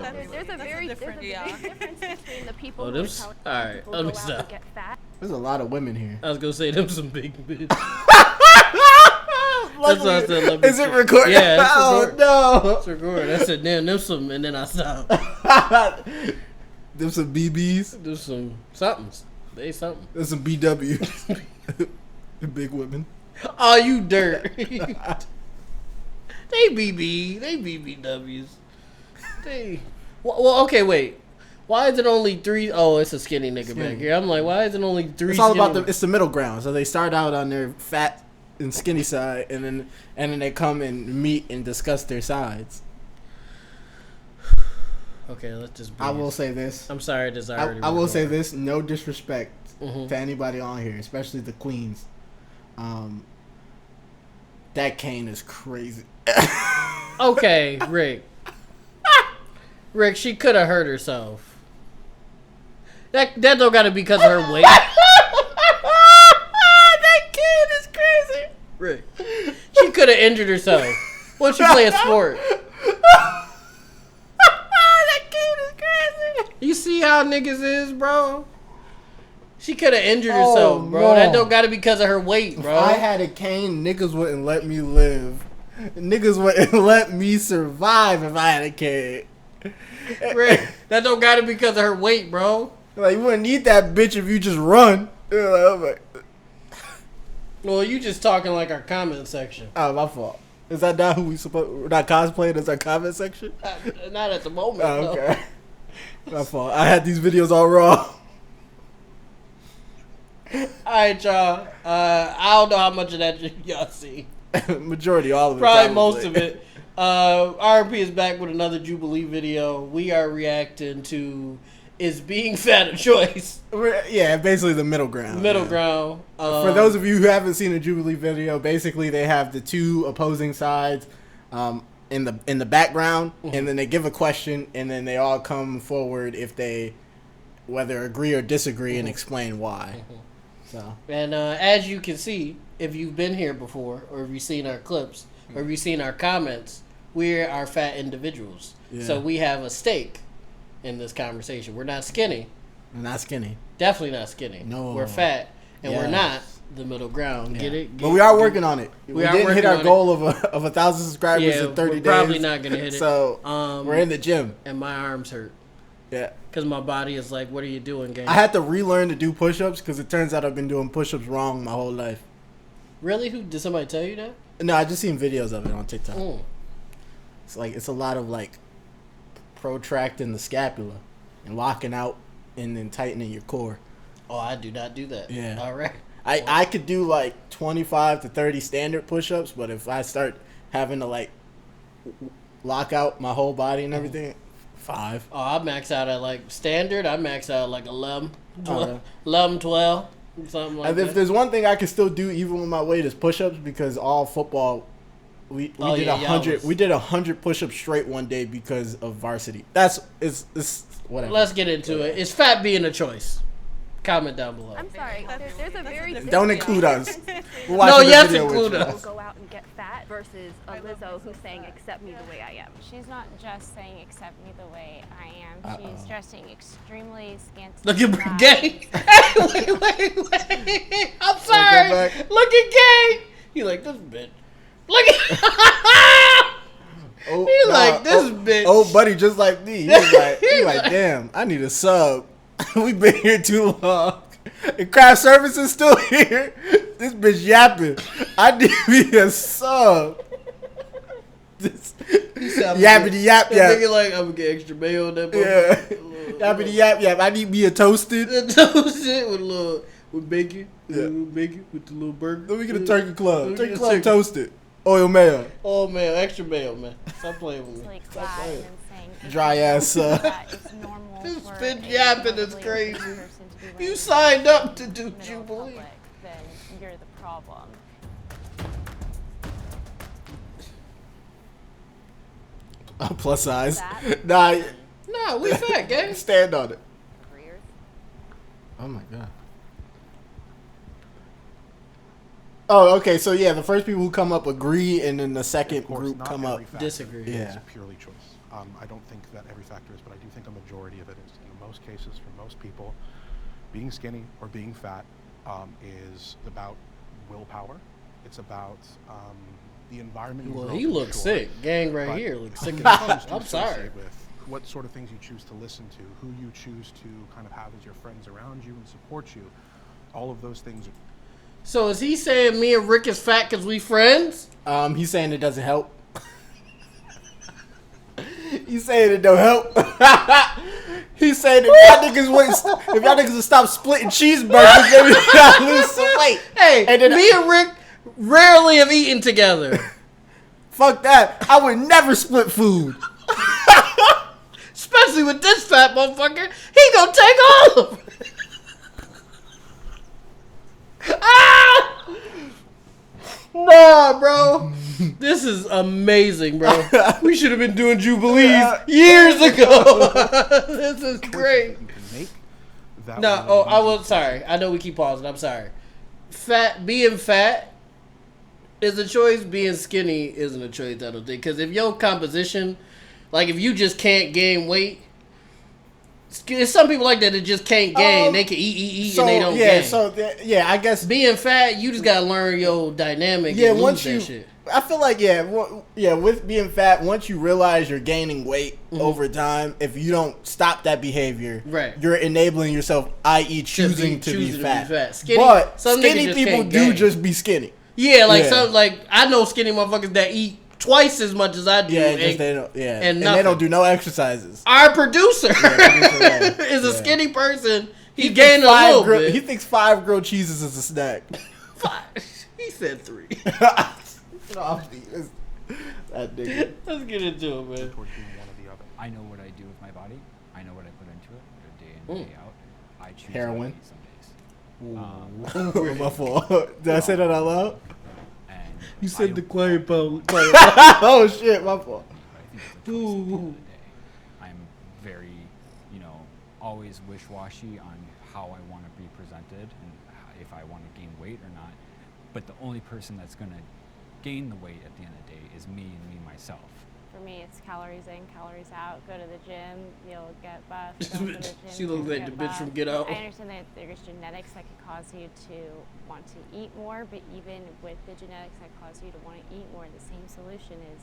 There's a very difference between the people who are telling alright, people let me go out stop. and get fat. There's a lot of women here. I was gonna say them some big bitches. That's what I said. Is it recording? Yeah, it's oh recording. no. It's recording. I said, damn, them some, and then I stopped. Them some BBs. Them some somethings. They something. There's some BW. Big women. Oh, you dirt. They BBWs. They. Well, okay, wait. Why is it only 3? Oh, it's a skinny nigga back here. I'm like, why is it only 3? It's all about it's the middle ground. So they start out on their fat and skinny side, and then they come and meet and discuss their sides. Okay, let's just breathe. I will say this. I'm sorry, I will say this. No disrespect to anybody on here, especially the queens. That cane is crazy. Okay, Rick. Rick, she could have hurt herself. That don't gotta be because of her weight. That kid is crazy. Rick, she could have injured herself. Why don't you play a sport? That kid is crazy. You see how niggas is, bro? She could have injured herself, bro. No. That don't gotta be because of her weight, bro. If I had a cane, niggas wouldn't let me live. Niggas wouldn't let me survive if I had a cane. Rick, that don't gotta be because of her weight, bro. Like, you wouldn't need that bitch if you just run. Well, you just talking like our comment section. Oh, my fault. Is that not who we're not cosplaying as our comment section? Not at the moment. Oh, okay. My fault. I had these videos all wrong. Alright, y'all. I don't know how much of that y'all see. Majority, all of it. Probably most of it. RP is back with another Jubilee video. We are reacting to Is Being Fat a Choice? Yeah, basically the middle ground. Ground. For those of you who haven't seen a Jubilee video, basically they have the two opposing sides in the background, and then they give a question, and then they all come forward if they whether agree or disagree and explain why. So. And as you can see, if you've been here before, or if you've seen our clips, or if you've seen our comments, we are fat individuals. Yeah. So we have a stake in this conversation. We're not skinny. We're not skinny. Definitely not skinny. No. We're fat, and we're not the middle ground. Yeah. Get it? But we are working on it. We didn't hit our goal of 1,000 subscribers in 30 days. Probably not going to hit it. So we're in the gym. And my arms hurt. Yeah. Because my body is like, what are you doing, gang? I had to relearn to do push-ups because it turns out I've been doing push-ups wrong my whole life. Really? Did somebody tell you that? No, I just seen videos of it on TikTok. It's a lot of like protracting the scapula and locking out and then tightening your core. Oh, I do not do that. Yeah. All right. I could do like 25 to 30 standard push-ups, but if I start having to like lock out my whole body and everything, 5. Oh, I max out at like standard. I max out at like 11, 12, something like that. If there's one thing I can still do even with my weight is push-ups, because all football we did 100. We did 100 push-ups straight one day because of varsity. It's whatever. Let's get into it. Is fat being a choice? Comment down below. I'm sorry. There's a very don't include us. No, yes, include us. Go out and get fat versus a Lizzo who's saying accept me the way I am. She's not just saying accept me the way I am. She's dressing extremely scantily. Look at Gay. Wait. I'm sorry. Look at Gay. He like this bitch. Look at. Like this bitch. Oh, buddy, just like me. He like, damn, I need a sub. We've been here too long. And craft service is still here. This bitch yapping. I need me a sub. Yappity yap yap. Nigga like, I'm gonna get extra mayo on that. Yeah. Yappity yap yap. I need me a toasted. Toasted with bacon. Yeah. Bacon with the little burger. Let me get a turkey club. Turkey club toasted. Oil mayo. Oil mayo. Extra mayo, man. Stop playing with me. Like dry ass. This bitch yapping is crazy. You signed up to do Jubilee. Then you're the problem. Plus size. Nah, we fat, gang. Stand on it. Oh my god. Oh, okay. So yeah, the first people who come up agree, and then the second group come up disagree. Yeah. It's purely choice. I don't think that every factor is, but I do think a majority of it is. In most cases, for most people, being skinny or being fat is about willpower. It's about the environment. You Well, grow he up in, looks sure. sick. Gang right But here looks sick. who you choose to I'm sorry. associate with, what sort of things you choose to listen to, who you choose to kind of have as your friends around you and support you, all of those things. So is he saying me and Rick is fat because we friends? He's saying it doesn't help. He's saying it don't help. He's saying if y'all niggas would stop splitting cheeseburgers, maybe y'all lose some weight. Hey, And then me and Rick rarely have eaten together. Fuck that. I would never split food. Especially with this fat motherfucker. He gonna take all of it. Ah! Nah, bro. This is amazing, bro. We should have been doing jubilees years ago. This is great. You can make that No, will I lead was you- sorry. I know we keep pausing. I'm sorry. Being fat is a choice. Being skinny isn't a choice, I don't think. Because if your composition, like if you just can't gain weight, there's some people like that that just can't gain. They can eat, So and they don't yeah, gain. I guess Being fat, you just gotta learn your dynamic. yeah. and lose Once that you, shit. I feel like with being fat, once you realize you're gaining weight over time, if you don't stop that behavior, Right. you're enabling yourself, i.e., choosing to be fat. Skinny, But some niggas skinny just people can't do gain. just be skinny. Yeah, like Yeah. some I know skinny motherfuckers that eat twice as much as I do. Yeah, and, just they don't. Yeah, and and they nothing. don't do no exercises. Our producer producer, is a yeah. skinny person. He thinks gained a little bit. He thinks 5 grilled cheeses is a snack. He said 3. That nigga. Let's get into it, man. towards being one or the other. I know what I do with my body. I know what I put into it day in, day out. I choose Heroin? what I eat some days. My fault. Did I say that out loud? And You said the quiet part. Oh shit, my fault. I think it's a choice at the end of the day. I'm very, always wish-washy on how I want to be presented and if I want to gain weight or not. But the only person that's going to gain the weight at the end of the day is me and me myself. For me, it's calories in, calories out. Go to the gym, you'll get buff. Don't go to the gym, She looks you'll like the get bitch buff. from Get Out. I understand that there's genetics that could cause you to want to eat more, but even with the genetics that cause you to want to eat more, the same solution is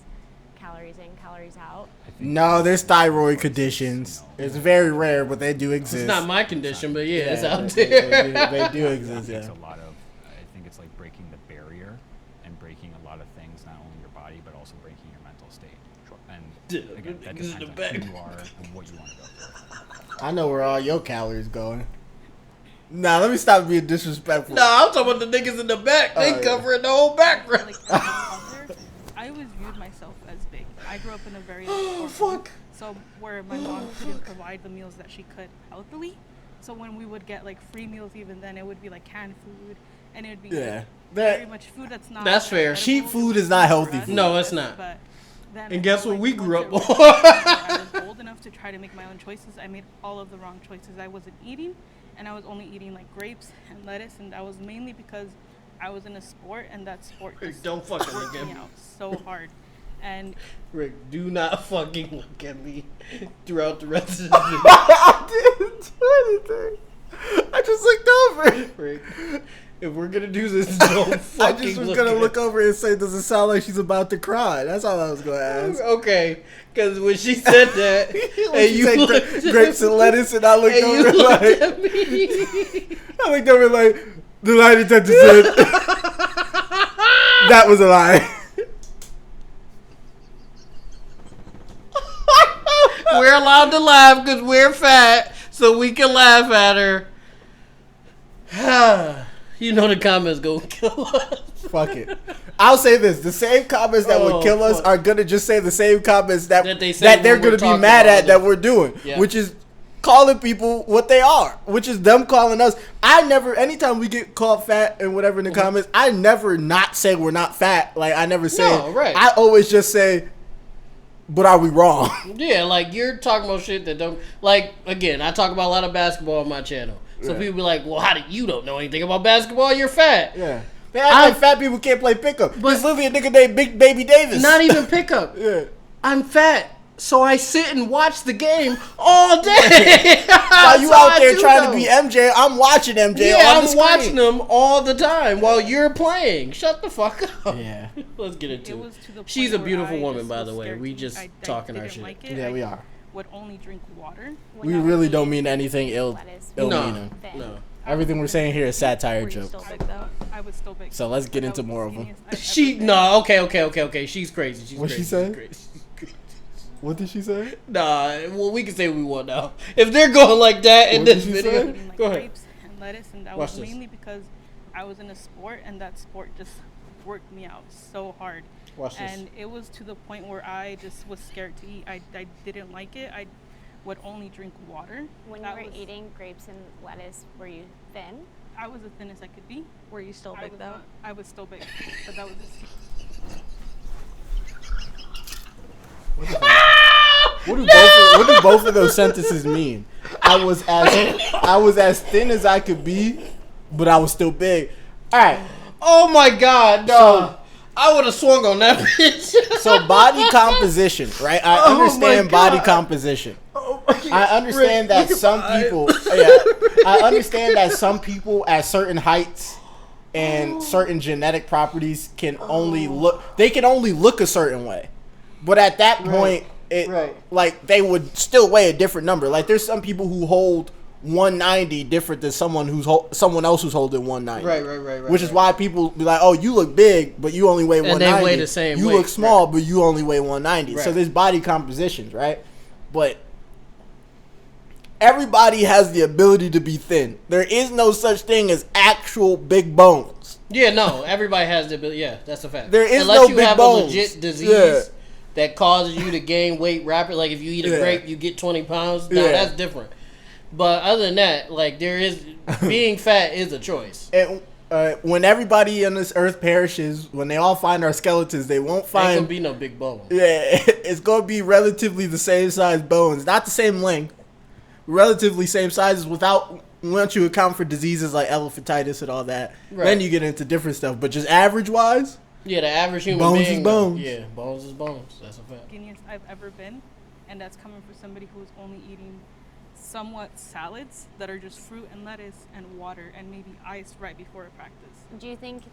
calories in, calories out. No, there's thyroid conditions. It's very rare, but they do exist. It's not my condition, but yeah, it's out they, there. they do exist. It's Yeah. a lot of, I think it's like breaking the barrier and breaking a lot of things, not only your body, but also breaking your mental state. And again, that Niggas in depends the on who back. you are and what you want to go through. I know where all your calories going. Nah, let me stop being disrespectful. Nah, I'm talking about the niggas in the back. They yeah. covering the whole background. Like, I always viewed myself as big. I grew up in a very poor home, so where my mom couldn't provide the meals that she could healthily. So when we would get like free meals, even then it would be like canned food, and it would be Yeah. very much food that's not. That's fair. edible. Cheap food is not healthy For us, food. No, it's not. But then And guess what like, we once grew I up was- on? I was old enough to try to make my own choices. I made all of the wrong choices. I wasn't eating, and I was only eating like grapes and lettuce, and that was mainly because I was in a sport, and that sport Rick, just don't fucking look worked at me me. out so hard. And Rick, do not fucking look at me throughout the rest of the I didn't do anything. I just looked over. day. Rick, if we're gonna do this, don't I fucking just was look gonna at look over and say, does it sound like she's about to cry? That's all I was gonna ask. Okay, because when she said that, When and she you said looked at grapes and lettuce, and I looked and you over looked like, at me. I looked over like, the lie detector said that was a lie. We're allowed to laugh because we're fat, so we can laugh at her. You know the comments gonna kill us. Fuck it. I'll say this: the same comments that Oh, would kill us fuck. are gonna just say the same comments that That they say that they're when we're gonna be talking mad about at that others. we're doing, Yeah. which is calling people what they are, which is them calling us. I never, anytime we get called fat and whatever in the comments, I never not say we're not fat. Like I never say. No, right. I always just say, but are we wrong? Yeah, like you're talking about shit that don't like. Again, I talk about a lot of basketball on my channel, so Yeah. people be like, "Well, how do you don't know anything about basketball? You're fat." Yeah. Man, I like fat people can't play pickup. But- There's literally a nigga named Big Baby Davis. Not even pickup. Yeah. I'm fat. So I sit and watch the game all day. While you out there trying to be MJ, I'm watching MJ on the I'm screen. watching them all the time while you're playing. Shut the fuck up. Yeah. Let's get into It it. was to the point She's a where beautiful I woman, just by was the way. scared We to just eat. I talking our didn't shit. like it. Yeah, I we are. would only drink water. We Whenever really you don't eat mean anything ill lettuce, meaning. thin. No. Everything we're saying here is satire Were you jokes. still big though? I was still big. So let's get That into was more the of them. skinniest I've ever She been. no. Okay. She's crazy. She's What'd she crazy. say? She's crazy. What did she say? Nah. Well, we can say what we want now. If they're going like that in What this did she video, say? Eating, like, go ahead. grapes and lettuce, and that Watch was this. mainly because I was in a sport, and that sport just worked me out so hard. Watch this. And it was to the point where I just was scared to eat. I didn't like it. I would only drink water. When That you were was- eating grapes and lettuce, were you thin? I was as thin as I could be. Were you still I big was though? not- I was still big, but that was just What do both of those sentences mean? I was as thin as I could be, but I was still big. All right. Oh my God, no. I would have swung on that bitch. So body composition, right? I Oh my understand body God. composition. Oh my God. I understand that some people. Yeah, I understand that some people at certain heights and certain genetic properties can only look. They can only look a certain way, but at that point, Right. like they would still weigh a different number. Like there's some people who hold 190 different than someone else who's holding 190. Right. Which is why people be like, "Oh, you look big, but you only weigh 190." they weigh the same You weight, look small, but you only weigh 190. So Right. there's body compositions, right? But everybody has the ability to be thin. There is no such thing as actual big bones. Yeah, no. Everybody has the ability. Yeah, that's a fact. There is Unless no you big have bones. a legit disease Yeah. that causes you to gain weight rapidly. Like if you eat a Yeah. grape, you get 20 pounds. No, Yeah. that's different. But other than that, like there is being fat is a choice. And when everybody on this earth perishes, when they all find our skeletons, they won't Ain't find. gonna be no big bone. Yeah, it's gonna be relatively the same size bones, not the same length, relatively same sizes. Once you account for diseases like elephantitis and all that, Right. then you get into different stuff. But just average wise, Yeah, the average human Bones being. is bones. Yeah, bones is bones. That's a fact. skinniest I've ever been, and that's coming from somebody who's only eating somewhat salads that are just fruit and lettuce and water and maybe ice right before a practice. Do you think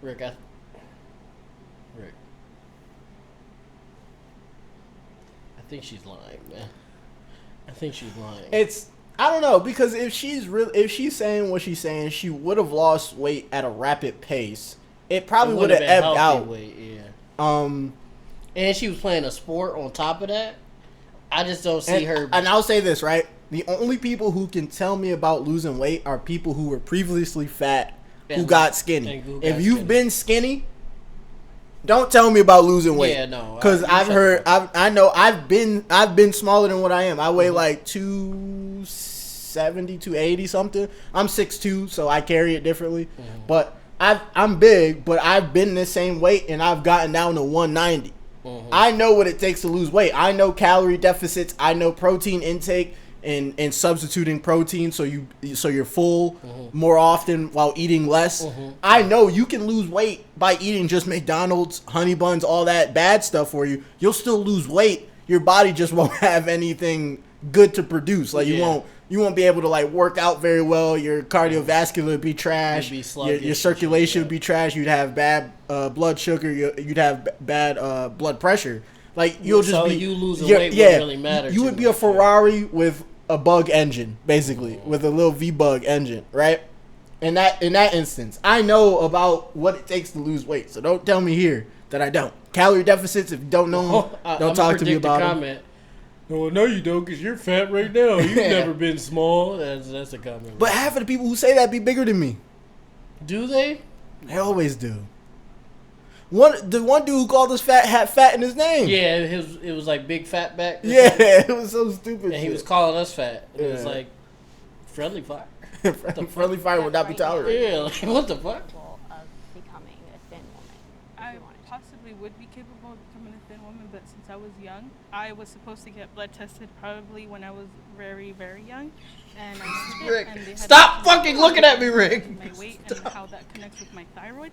Rick. I think she's lying, man. I think she's lying. I don't know, because if she's saying what she's saying, she would have lost weight at a rapid pace. It probably would have been ebbed healthy out. weight, yeah. Um, And she was playing a sport on top of that. I just don't see her. And I'll say this, right? The only people who can tell me about losing weight are people who were previously fat who And- got skinny. and who If got you've skinny. been skinny, don't tell me about losing weight. Yeah, no, Because you I've shut heard, the fuck I know I've been smaller than what I am. I weigh like 270, 280 something. I'm 6'2", so I carry it differently. But I'm big, but I've been the same weight and I've gotten down to 190. I know what it takes to lose weight. I know calorie deficits. I know protein intake and substituting protein so you're full more often while eating less. I know you can lose weight by eating just McDonald's, honey buns, all that bad stuff for you. You'll still lose weight. Your body just won't have anything good to produce. Like Yeah. you won't be able to like work out very well. Your cardiovascular would be trash. You'd be sluggish Your and circulation shit, would be trash. You'd have bad blood sugar. You'd have bad blood pressure. Like you'll just So be you losing weight wouldn't really matter You too would be a much, yeah. Ferrari with a bug engine, basically, with a little V-bug engine, right? In that instance, I know about what it takes to lose weight. So don't tell me here that I don't. Calorie deficits, if you don't know them, don't talk to me about them. comment. No, no, you don't, because you're fat right now. You've never been small. That's a comment. But half of the people who say that be bigger than me. Do they? They always do. The one dude who called us fat had fat in his name. Yeah, it was like big fat back. or Yeah, something. it was so stupid. And he was calling us fat. It was Yeah. like friendly fire. Friendly fire would not be tolerated. Yeah, like, what the fuck? capable of becoming a thin woman? If I you wanted to. possibly would be capable of becoming a thin woman, but since I was young, I was supposed to get blood tested probably when I was very, very young. And I Rick, and they had stop to fucking looking at me, Rick. my weight and how that connects with my thyroid.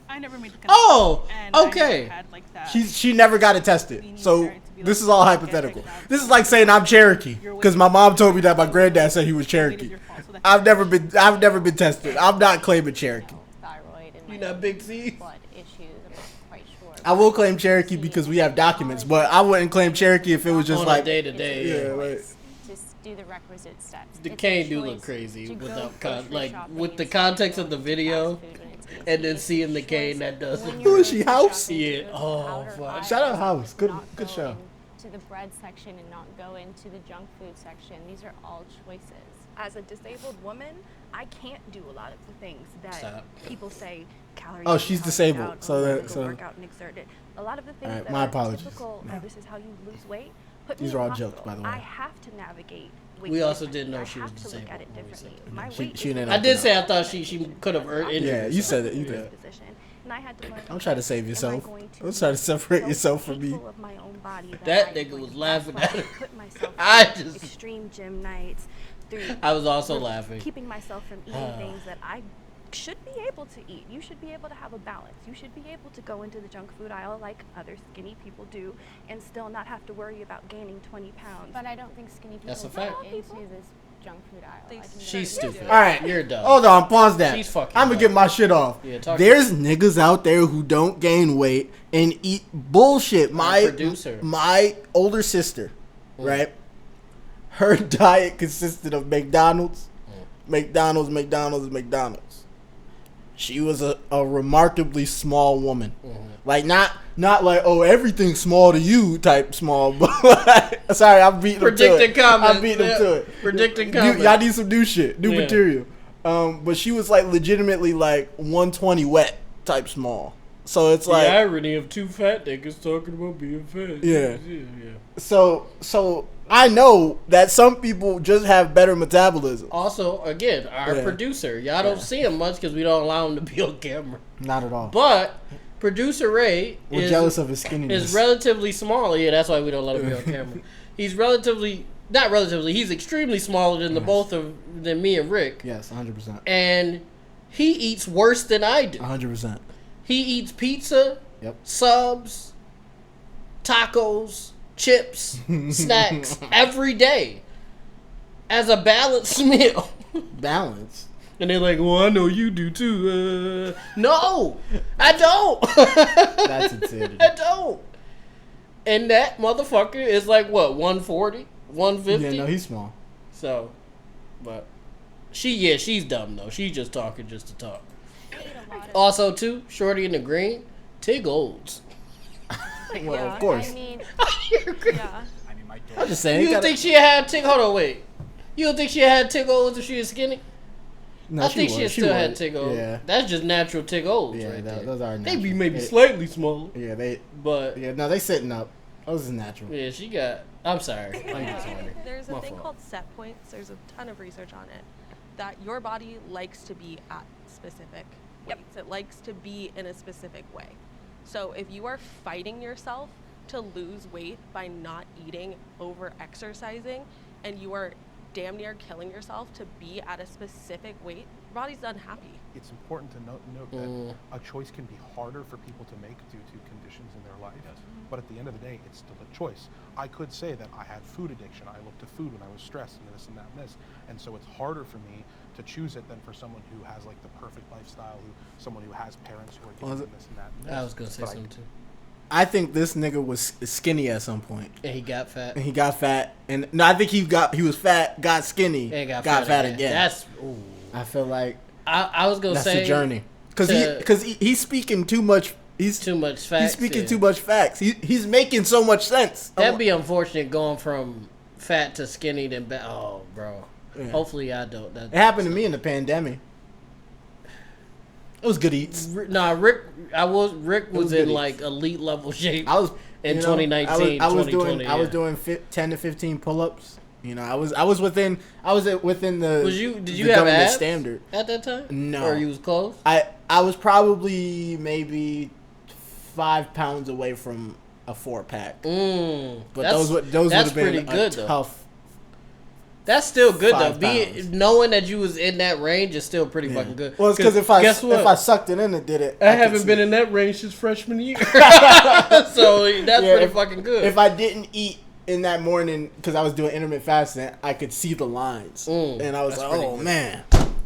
I never made the connection. Oh, and I okay. never had like that. She never got it tested. Meaning So parent to be this like, is all "Get hypothetical. checked out." This is like saying I'm Cherokee because my mom told me that my granddad said he was Weight is Cherokee. your fault, so that- I've never been tested. I'm not claiming Cherokee. Thyroid and You my not Big C? blood issues. I'm not quite sure. I will claim Cherokee because we have documents, but I wouldn't claim Cherokee if it was just On like a day to day. Yeah, like- Just do the requisite steps. The It's a cane do look choice crazy to go without grocery shopping with the instead of context of the going to video, fast food when it's easy. and then It's a seeing the choice cane that does when it. you're Who is she, grocery House? shopping to Yeah. go to the Oh, outer fuck. aisle, Shout out House. Good not good go show. To the bread section and not go into the junk food section. These are all choices. As a disabled woman, I can't do a lot of the things that Stop. people say calories. Oh, in, she's calories disabled, out, so or that- go so- work out and exert it. A lot of the things Alright, that my are apologies. typical. Yeah. This is how you lose weight. Put These me are in all the jokes, hospital. by the way. I have to navigate. Weight We also differently. didn't know I she was have to look disabled at it when we said differently. that. My She- weight she is didn't I open did up. say I thought she could have injured Yeah, you said it, you herself. did. Position. And I had to learn. Don't try to save am I yourself. going to Don't try to be separate so yourself from me. hateful of my own body That I'm nigga going was to laughing backfire at her. and put myself I through just- extreme gym nights through I was also for laughing. keeping myself from eating things that I should be able to eat. You should be able to have a balance. You should be able to go into the junk food aisle like other skinny people do and still not have to worry about gaining 20 pounds. But I don't think skinny people That's a go fact. into this junk food aisle. They I think She's they're- stupid. All right, You're dumb. Hold on, pause that. She's fucking I'm gonna dumb. get my shit off. Yeah, talk There's niggas out there who don't gain weight and eat bullshit. producer. My older sister, right? Her diet consisted of McDonald's, McDonald's. She was a remarkably small woman. Like not like, oh, everything's small to you type small, but like, sorry, I'm beating them to Predicted it. comments. I'm beating them to it. Predicted You- comments. Y'all need some new shit, new Yeah. material. But she was like legitimately like 120 wet type small. So it's like the irony of two fat niggas talking about being fat. Yeah. yeah. so I know that some people just have better metabolism. Also, again, our Yeah. producer. Y'all don't see him much because we don't allow him to be on camera. Not at all. But producer Ray We're is jealous of his skinniness. is relatively small. Yeah, that's why we don't let him be on camera. He's not relatively. He's extremely smaller than than me and Rick. Yes, 100%. And he eats worse than I do. 100%. He eats pizza, Yep. subs, tacos, chips, snacks every day as a balanced meal. Balance. And they're like, well, I know you do too. No, I don't. That's insanity. I don't. And that motherfucker is like, what, 140? 150? Yeah, no, he's small. So, but she's dumb though. She's just talking just to talk. I eat a lot of- Also, too, Shorty in the green, Tig Olds. Well, of course. I mean, Yeah. I mean, my I'm daughter. just saying. You gotta- think she had Tig? Hold on, wait. You don't think she had Tig Olds if she was skinny? No, I think she was. still had was. Tig Olds. Yeah. That's just natural Tig Olds Yeah, right there. those are They be natural. maybe They- slightly smaller, Yeah, they. but Yeah, no, they sitting up. Those is natural. yeah, she got. I'm sorry. I'm just sorry. There's a My thing fault. called set points. There's a ton of research on it that your body likes to be at specific weights. It likes to be in a specific way. So if you are fighting yourself to lose weight by not eating, over exercising, and you are damn near killing yourself to be at a specific weight, your body's unhappy. It's important to note that a choice can be harder for people to make due to conditions in their life. But at the end of the day, it's still a choice. I could say that I had food addiction. I looked to food when I was stressed and this and that and this. And so it's harder for me to choose it than for someone who has like the perfect lifestyle, someone who has parents who are doing this and that and this. I was gonna say But something too. I think this nigga was skinny at some point. And he got fat. And he got fat. And no, I think he was fat, got skinny, And got fat again. That's. Ooh. I feel like I was gonna that's say the journey. Because to- he's speaking too much. He's too much facts. He's speaking yeah. too much facts. He's making so much sense. That'd be unfortunate going from fat to skinny then back. Oh, bro. Yeah. Hopefully I don't. It happened to me in the pandemic. It was good eats. Nah, Rick was was in good like elite level shape. I was in you know, 2019, I was 2020, doing I was yeah. doing 10 to 15 pull-ups. You know, I was within the Did you the have government abs standard. at that time? No. Or you was close? I was probably maybe 5 pounds away from a 4-pack. But that's those would have been pretty good, a though. tough. That's still good though. 5 pounds. Knowing that you was in that range is still pretty fucking good. Well, it's because if I sucked it in and did it, I haven't been in that range since freshman year, so that's pretty fucking good. If I didn't eat in that morning because I was doing intermittent fasting, I could see the lines, and I was like, "Oh good. man,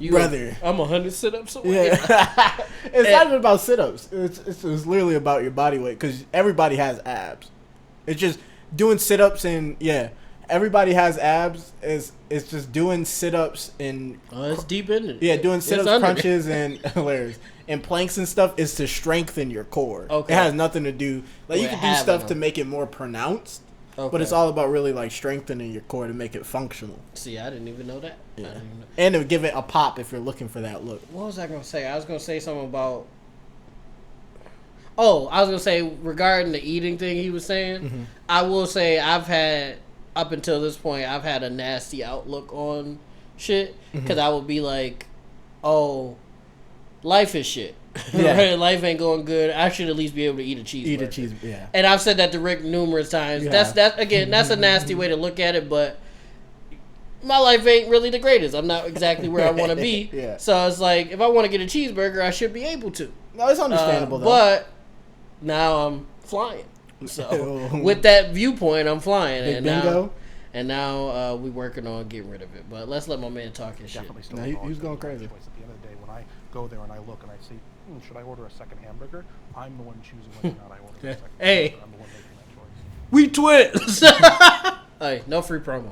brother, I'm 100 sit-ups away." Yeah, it's not even about sit-ups. It's literally about your body weight because everybody has abs. It's just doing sit-ups and everybody has abs. It's just doing sit-ups and it's deep in it. Yeah, doing sit-ups, crunches, and hilarious. And planks and stuff is to strengthen your core. Okay, it has nothing to do you can do stuff to make it more pronounced. Okay. But it's all about really like strengthening your core to make it functional. See, I didn't even know that. Yeah. And to give it a pop if you're looking for that look. What was I going to say? I was going to say something about... Oh, I was going to say regarding the eating thing he was saying. I will say I've had, up until this point, I've had a nasty outlook on shit. Because I would be like, oh, life is shit. Yeah. Life ain't going good. I should at least be able to eat a cheeseburger. Yeah. And I've said that to Rick numerous times. That's a nasty way to look at it, but my life ain't really the greatest. I'm not exactly where I want to be. Yeah. So it's like, if I want to get a cheeseburger, I should be able to. No, it's understandable though. But now I'm flying. So with that viewpoint, I'm flying. Big bingo. Now we working on getting rid of it. But let's let my man talk his shit. Still he's going crazy. At the end of the day, when I go there and I look and I see, should I order a second hamburger? I'm the one choosing whether or not I order a second hamburger. I'm the one making that choice. We twins. Hey, no free promo.